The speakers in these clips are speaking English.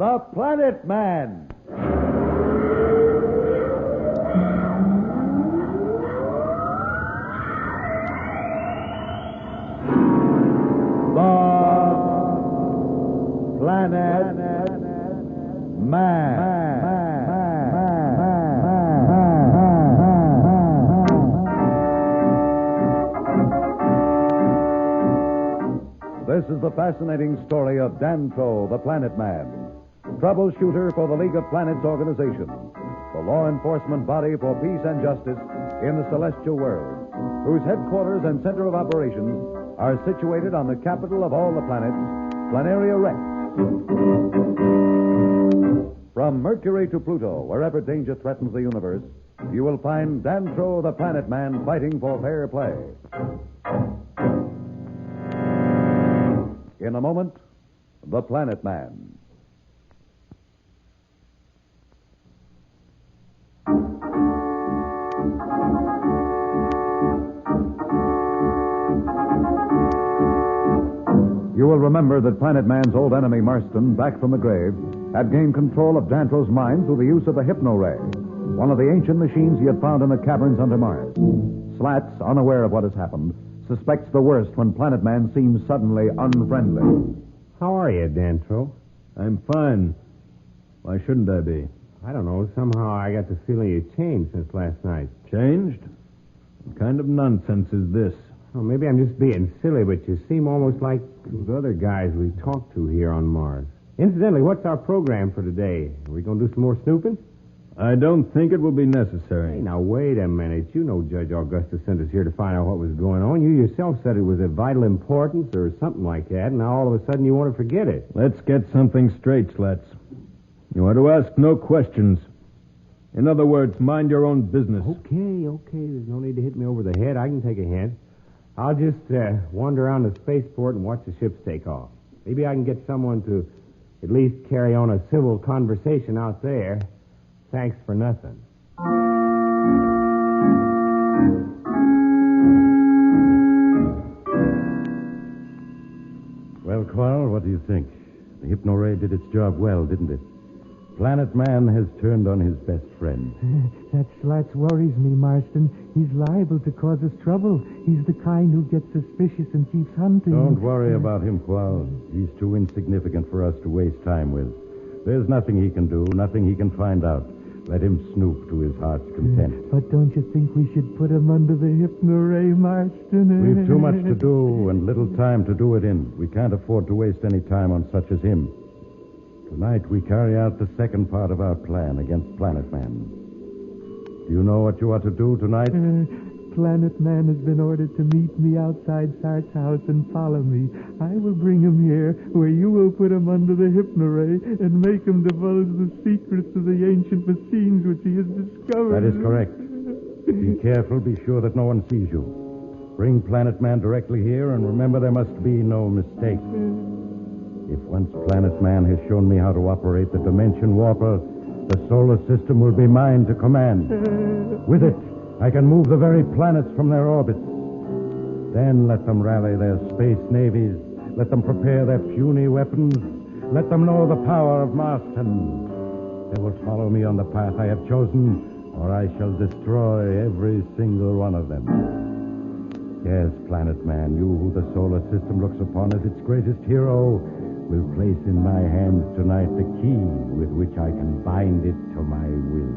The Planet Man. The Planet Man. This is the fascinating story of Dantro, the Planet Man, troubleshooter for the League of Planets organization, the law enforcement body for peace and justice in the celestial world, whose headquarters and center of operations are situated on the capital of all the planets, Planaria Rex. From Mercury to Pluto, wherever danger threatens the universe, you will find Dantro, the Planet Man, fighting for fair play. In a moment, The Planet Man. You will remember that Planet Man's old enemy, Marston, back from the grave, had gained control of Dantro's mind through the use of the hypno-ray, one of the ancient machines he had found in the caverns under Mars. Slats, unaware of what has happened, suspects the worst when Planet Man seems suddenly unfriendly. How are you, Dantro? I'm fine. Why shouldn't I be? I don't know. Somehow I got the feeling you changed since last night. Changed? What kind of nonsense is this? Oh, maybe I'm just being silly, but you seem almost like the other guys we talked to here on Mars. Incidentally, what's our program for today? Are we going to do some more snooping? I don't think it will be necessary. Hey, now, wait a minute. You know Judge Augustus sent us here to find out what was going on. You yourself said it was of vital importance or something like that, and now all of a sudden you want to forget it. Let's get something straight, Slats. You are to ask no questions. In other words, mind your own business. Okay. There's no need to hit me over the head. I can take a hint. I'll just wander around the spaceport and watch the ships take off. Maybe I can get someone to at least carry on a civil conversation out there. Thanks for nothing. Well, Qual, what do you think? The hypno-ray did its job well, didn't it? Planet Man has turned on his best friend. That Slats worries me, Marston. He's liable to cause us trouble. He's the kind who gets suspicious and keeps hunting. Don't worry about him, Qual. He's too insignificant for us to waste time with. There's nothing he can do, nothing he can find out. Let him snoop to his heart's content. But don't you think we should put him under the hypno-ray, Marston? We've too much to do and little time to do it in. We can't afford to waste any time on such as him. Tonight we carry out the second part of our plan against Planet Man. Do you know what you are to do tonight? Planet Man has been ordered to meet me outside Sart's house and follow me. I will bring him here, where you will put him under the hypno-ray and make him divulge the secrets of the ancient machines which he has discovered. That is correct. Be careful. Be sure that no one sees you. Bring Planet Man directly here, and remember there must be no mistake. If once Planet Man has shown me how to operate the Dimension Warper, the solar system will be mine to command. With it, I can move the very planets from their orbits. Then let them rally their space navies. Let them prepare their puny weapons. Let them know the power of Marston. They will follow me on the path I have chosen, or I shall destroy every single one of them. Yes, Planet Man, you who the solar system looks upon as its greatest hero, will place in my hands tonight the key with which I can bind it to my will.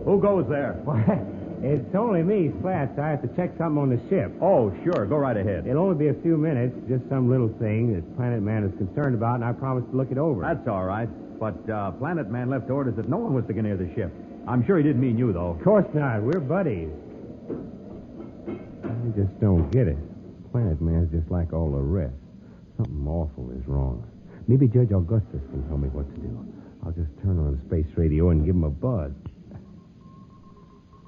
Who goes there? Why, it's only me, Slats. I have to check something on the ship. Oh, sure. Go right ahead. It'll only be a few minutes, just some little thing that Planet Man is concerned about, and I promised to look it over. That's all right. But Planet Man left orders that no one was to get near the ship. I'm sure he didn't mean you, though. Of course not. We're buddies. I just don't get it. Planet Man's just like all the rest. Something awful is wrong. Maybe Judge Augustus can tell me what to do. I'll just turn on the space radio and give him a buzz.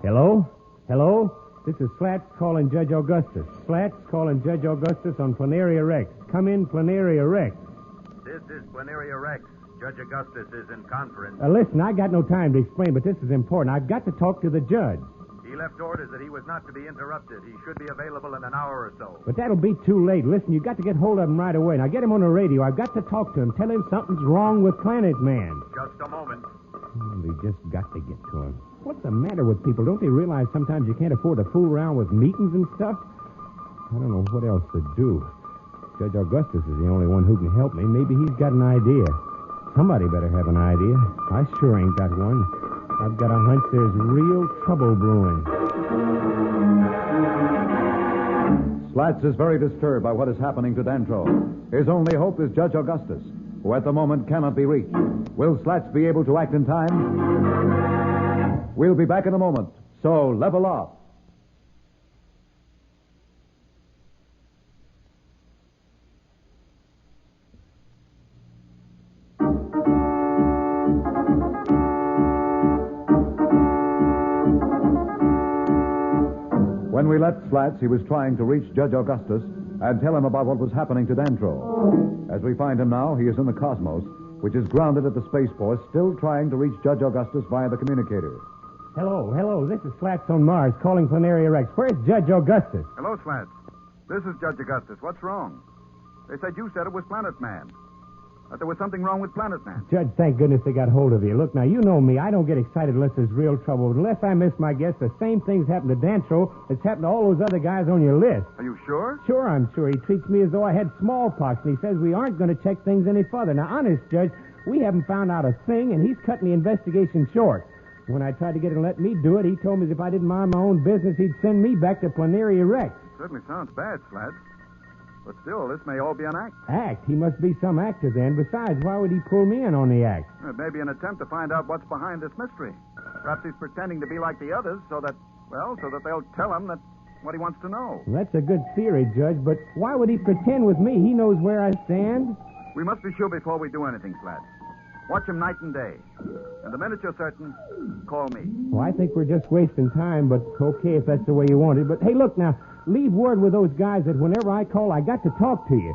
Hello? Hello? This is Slats calling Judge Augustus. Slats calling Judge Augustus on Planaria Rex. Come in, Planaria Rex. This is Planaria Rex. Judge Augustus is in conference. Listen, I got no time to explain, but this is important. I've got to talk to the judge. He He left orders that he was not to be interrupted. He should be available in an hour or so. But that'll be too late. Listen, you've got to get hold of him right away. Now get him on the radio. I've got to talk to him. Tell him something's wrong with Planet Man. Just a moment. Well, we just got to get to him. What's the matter with people? Don't they realize sometimes you can't afford to fool around with meetings and stuff? I don't know what else to do. Judge Augustus is the only one who can help me. Maybe he's got an idea. Somebody better have an idea. I sure ain't got one. I've got a hunch there's real trouble brewing. Slats is very disturbed by what is happening to Dantro. His only hope is Judge Augustus, who at the moment cannot be reached. Will Slats be able to act in time? We'll be back in a moment, so level off. When we left Slats, he was trying to reach Judge Augustus and tell him about what was happening to Dantro. As we find him now, he is in the Cosmos, which is grounded at the spaceport, still trying to reach Judge Augustus via the communicator. Hello. This is Slats on Mars calling Planaria Rex. Where's Judge Augustus? Hello, Slats. This is Judge Augustus. What's wrong? They said you said it was Planet Man. That there was something wrong with Planet Man. Judge, thank goodness they got hold of you. Look, now, you know me. I don't get excited unless there's real trouble. But unless I miss my guess, the same thing's happened to Dantro that's happened to all those other guys on your list. Are you sure? Sure, I'm sure. He treats me as though I had smallpox, and he says we aren't going to check things any further. Now, honest, Judge, we haven't found out a thing, and he's cutting the investigation short. When I tried to get him to let me do it, he told me if I didn't mind my own business, he'd send me back to Planaria Rex. Certainly sounds bad, Slats. But still, this may all be an act. Act? He must be some actor then. Besides, why would he pull me in on the act? It may be an attempt to find out what's behind this mystery. Perhaps he's pretending to be like the others so that they'll tell him what he wants to know. Well, that's a good theory, Judge, but why would he pretend with me? He knows where I stand. We must be sure before we do anything, Slats. Watch him night and day. And the minute you're certain, call me. Well, I think we're just wasting time, but okay if that's the way you want it. But, hey, look now, leave word with those guys that whenever I call, I got to talk to you.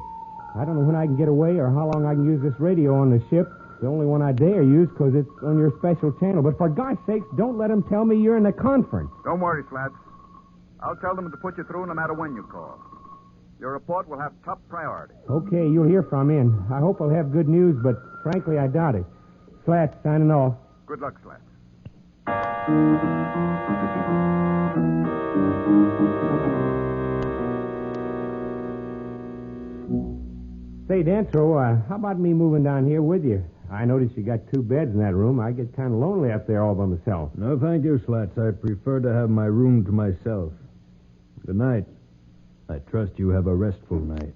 I don't know when I can get away or how long I can use this radio on the ship. It's the only one I dare use because it's on your special channel. But for God's sakes, don't let them tell me you're in a conference. Don't worry, Slats. I'll tell them to put you through no matter when you call. Your report will have top priority. Okay, you'll hear from me, and I hope I'll have good news, but frankly, I doubt it. Slats, signing off. Good luck, Slats. Say, Dantro, how about me moving down here with you? I noticed you got 2 beds in that room. I get kind of lonely up there all by myself. No, thank you, Slats. I prefer to have my room to myself. Good night. I trust you have a restful night.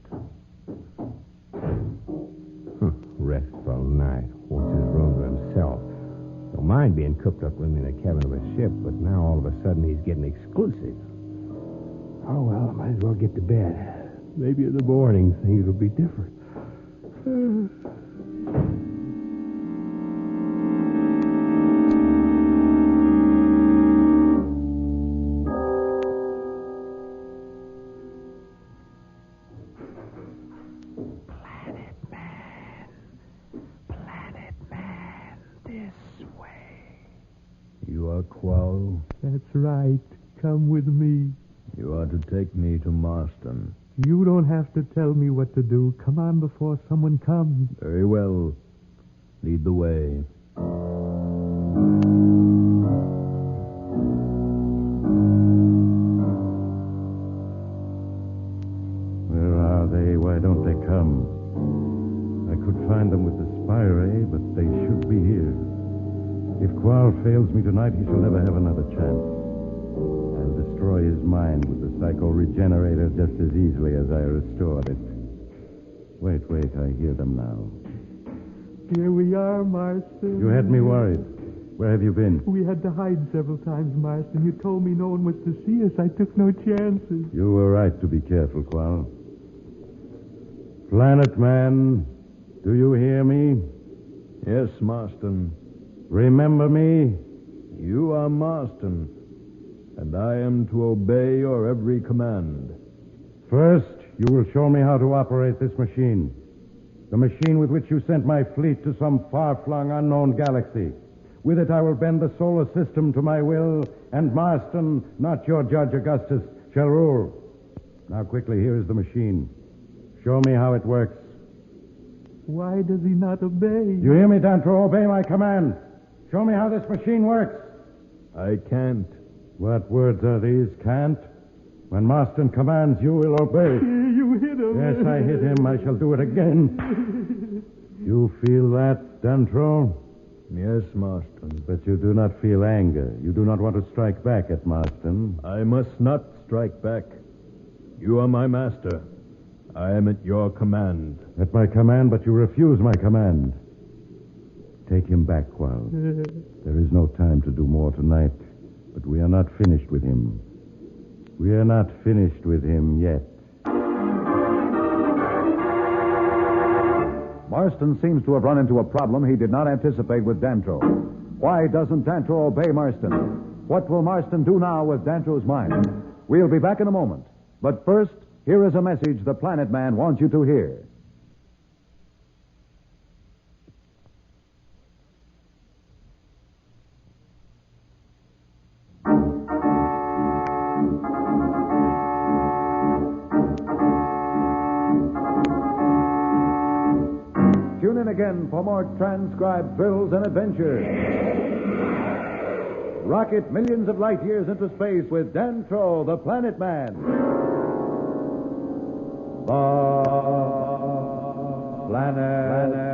Restful night. Wants his room to himself. Don't mind being cooped up with me in the cabin of a ship, but now all of a sudden he's getting exclusive. Oh, well, I might as well get to bed. Maybe in the morning things will be different. You are Qual. That's right. Come with me. You are to take me to Marston. You don't have to tell me what to do. Come on before someone comes. Very well. Lead the way. Where are they? Why don't they come? I could find them with the spy ray, but they should be here. If Qual fails me tonight, he shall never have another chance. I'll destroy his mind with the psycho-regenerator just as easily as I restored it. Wait, I hear them now. Here we are, Marston. You had me worried. Where have you been? We had to hide several times, Marston. You told me no one was to see us. I took no chances. You were right to be careful, Qual. Planet Man, do you hear me? Yes, Marston. Remember me? You are Marston, and I am to obey your every command. First, you will show me how to operate this machine. The machine with which you sent my fleet to some far-flung unknown galaxy. With it I will bend the solar system to my will, and Marston, not your Judge Augustus, shall rule. Now quickly, here is the machine. Show me how it works. Why does he not obey? You hear me, Dantro? Obey my command. Show me how this machine works. I can't. What words are these? Can't? When Marston commands, you will obey. You hit him. Yes, I hit him. I shall do it again. You feel that, Dantro? Yes, Marston. But you do not feel anger. You do not want to strike back at Marston. I must not strike back. You are my master. I am at your command. At my command, but you refuse my command. Take him back, Qual. There is no time to do more tonight, but we are not finished with him. We are not finished with him yet. Marston seems to have run into a problem he did not anticipate with Dantro. Why doesn't Dantro obey Marston? What will Marston do now with Dantro's mind? We'll be back in a moment. But first, here is a message the Planet Man wants you to hear. Tune in again for more transcribed thrills and adventures. Rocket millions of light years into space with Dantro, the Planet Man. The Planet